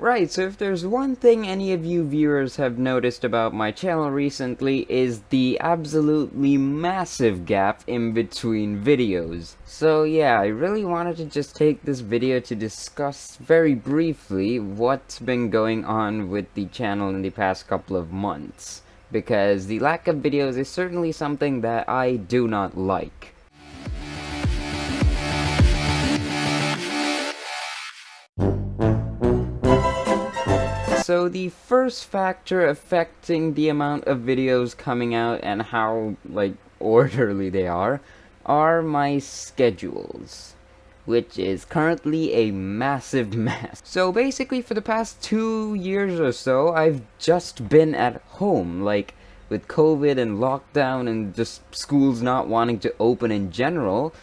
Right, so if there's one thing any of you viewers have noticed about my channel recently is the absolutely massive gap in between videos. So yeah, I really wanted to just take this video to discuss very briefly what's been going on with the channel in the past couple of months. Because the lack of videos is certainly something that I do not like. So the first factor affecting the amount of videos coming out and how, orderly they are my schedules, which is currently a massive mess. So basically for the past 2 years or so, I've just been at home, with COVID and lockdown and just schools not wanting to open in general.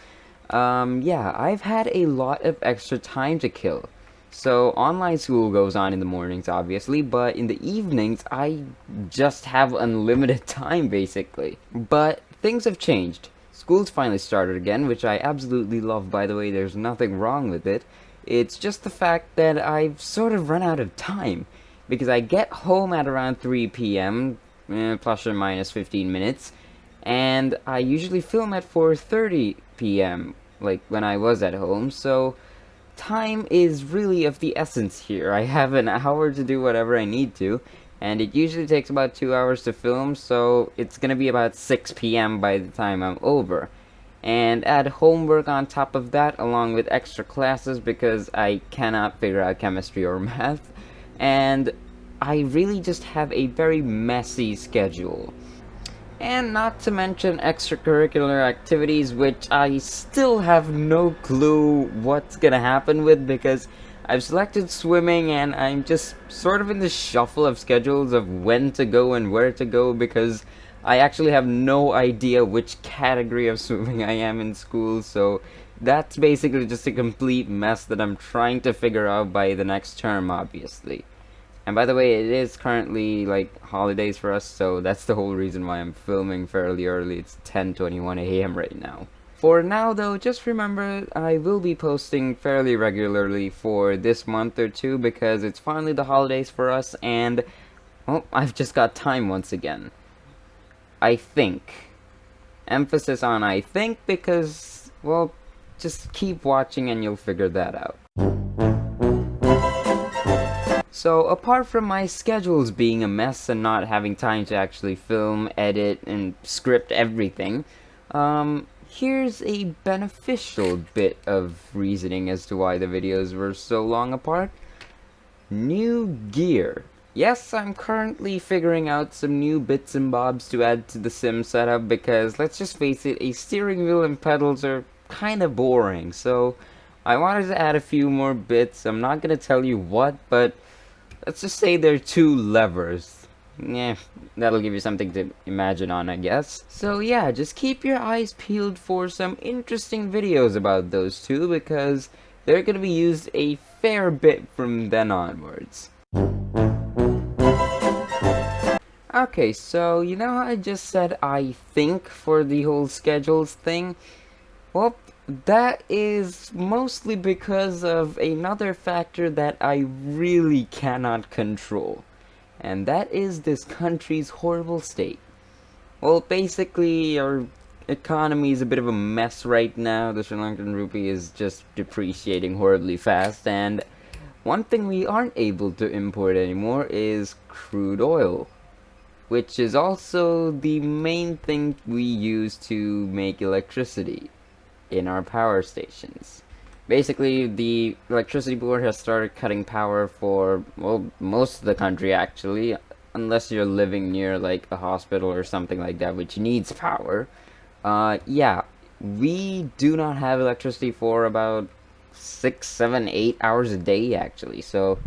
Yeah, I've had a lot of extra time to kill. So, online school goes on in the mornings, obviously, but in the evenings, I just have unlimited time, basically. But things have changed. School's finally started again, which I absolutely love, by the way, there's nothing wrong with it. It's just the fact that I've sort of run out of time. Because I get home at around 3 p.m., plus or minus 15 minutes, and I usually film at 4:30 p.m., when I was at home, so time is really of the essence here. I have an hour to do whatever I need to, and it usually takes about 2 hours to film, so it's gonna be about 6 p.m. by the time I'm over. And add homework on top of that, along with extra classes because I cannot figure out chemistry or math, and I really just have a very messy schedule. And not to mention extracurricular activities, which I still have no clue what's gonna happen with because I've selected swimming and I'm just sort of in the shuffle of schedules of when to go and where to go because I actually have no idea which category of swimming I am in school, so that's basically just a complete mess that I'm trying to figure out by the next term, obviously. And by the way, it is currently, holidays for us, so that's the whole reason why I'm filming fairly early. It's 10:21 a.m. right now. For now, though, just remember, I will be posting fairly regularly for this month or two because it's finally the holidays for us, and, well, I've just got time once again. I think. Emphasis on I think because, well, just keep watching and you'll figure that out. So, apart from my schedules being a mess and not having time to actually film, edit, and script everything, here's a beneficial bit of reasoning as to why the videos were so long apart. New gear. Yes, I'm currently figuring out some new bits and bobs to add to the sim setup because, let's just face it, a steering wheel and pedals are kinda boring, so I wanted to add a few more bits. I'm not gonna tell you what, but let's just say they're 2 levers. Yeah, that'll give you something to imagine on, I guess. So yeah, just keep your eyes peeled for some interesting videos about those 2 because they're gonna be used a fair bit from then onwards. Okay, so you know how I just said I think for the whole schedules thing? Well, that is mostly because of another factor that I really cannot control, and that is this country's horrible state. Well, basically, our economy is a bit of a mess right now. The Sri Lankan rupee is just depreciating horribly fast, and one thing we aren't able to import anymore is crude oil, which is also the main thing we use to make electricity in our power stations. Basically, the electricity board has started cutting power for, well, most of the country actually, unless you're living near a hospital or something like that which needs power. Yeah, we do not have electricity for about 6, 7, 8 hours a day actually, so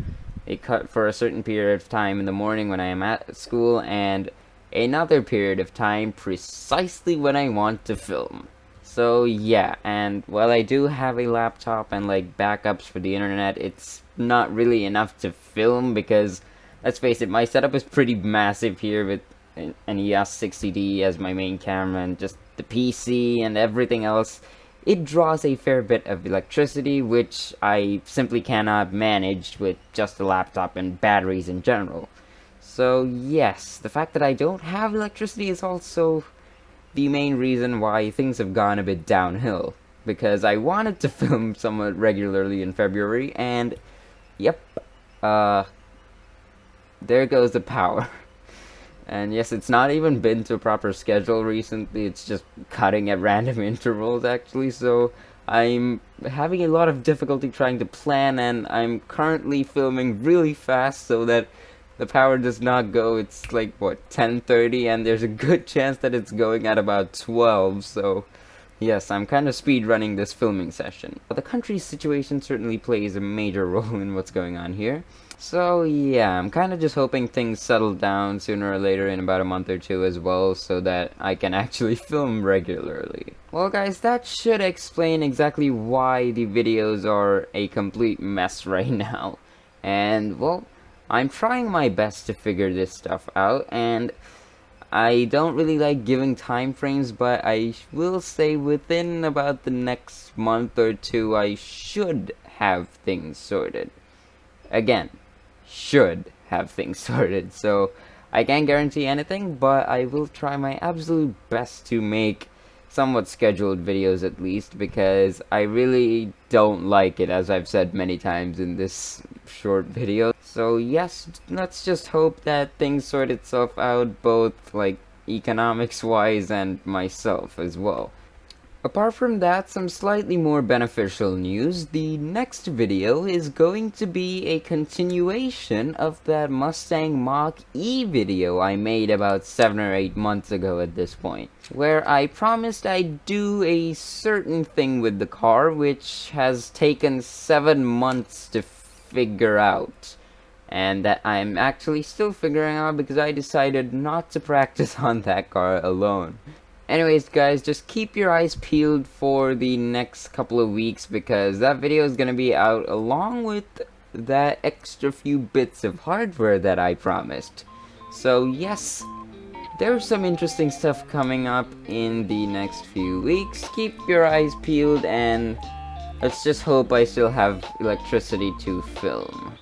it cut for a certain period of time in the morning when I am at school and another period of time precisely when I want to film. So yeah, and while I do have a laptop and backups for the internet, it's not really enough to film because, let's face it, my setup is pretty massive here with an EOS 60D as my main camera and just the PC and everything else. it draws a fair bit of electricity, which I simply cannot manage with just a laptop and batteries in general. So yes, the fact that I don't have electricity is also the main reason why things have gone a bit downhill. Because I wanted to film somewhat regularly in February, and yep, uh, there goes the power. And yes, it's not even been to a proper schedule recently, it's just cutting at random intervals actually, so I'm having a lot of difficulty trying to plan, and I'm currently filming really fast so that the power does not go. It's like, what, 10:30, and there's a good chance that it's going at about 12, so yes, I'm kind of speed running this filming session. The country's situation certainly plays a major role in what's going on here. So yeah, I'm kind of just hoping things settle down sooner or later in about a month or two as well, so that I can actually film regularly. Well guys, that should explain exactly why the videos are a complete mess right now. And well, I'm trying my best to figure this stuff out, and I don't really like giving time frames, but I will say within about the next month or two I should have things sorted. Again, should have things sorted, so I can't guarantee anything, but I will try my absolute best to make somewhat scheduled videos at least, because I really don't like it, as I've said many times in this short video. So yes, let's just hope that things sort itself out, both like economics wise and myself as well. Apart from that, some slightly more beneficial news. The next video is going to be a continuation of that Mustang Mach-E video I made about 7 or 8 months ago at this point, where I promised I'd do a certain thing with the car, which has taken 7 months to figure out, and that I'm actually still figuring out because I decided not to practice on that car alone. Anyways guys, just keep your eyes peeled for the next couple of weeks, because that video is going to be out along with that extra few bits of hardware that I promised. So yes, there's some interesting stuff coming up in the next few weeks. Keep your eyes peeled, and let's just hope I still have electricity to film.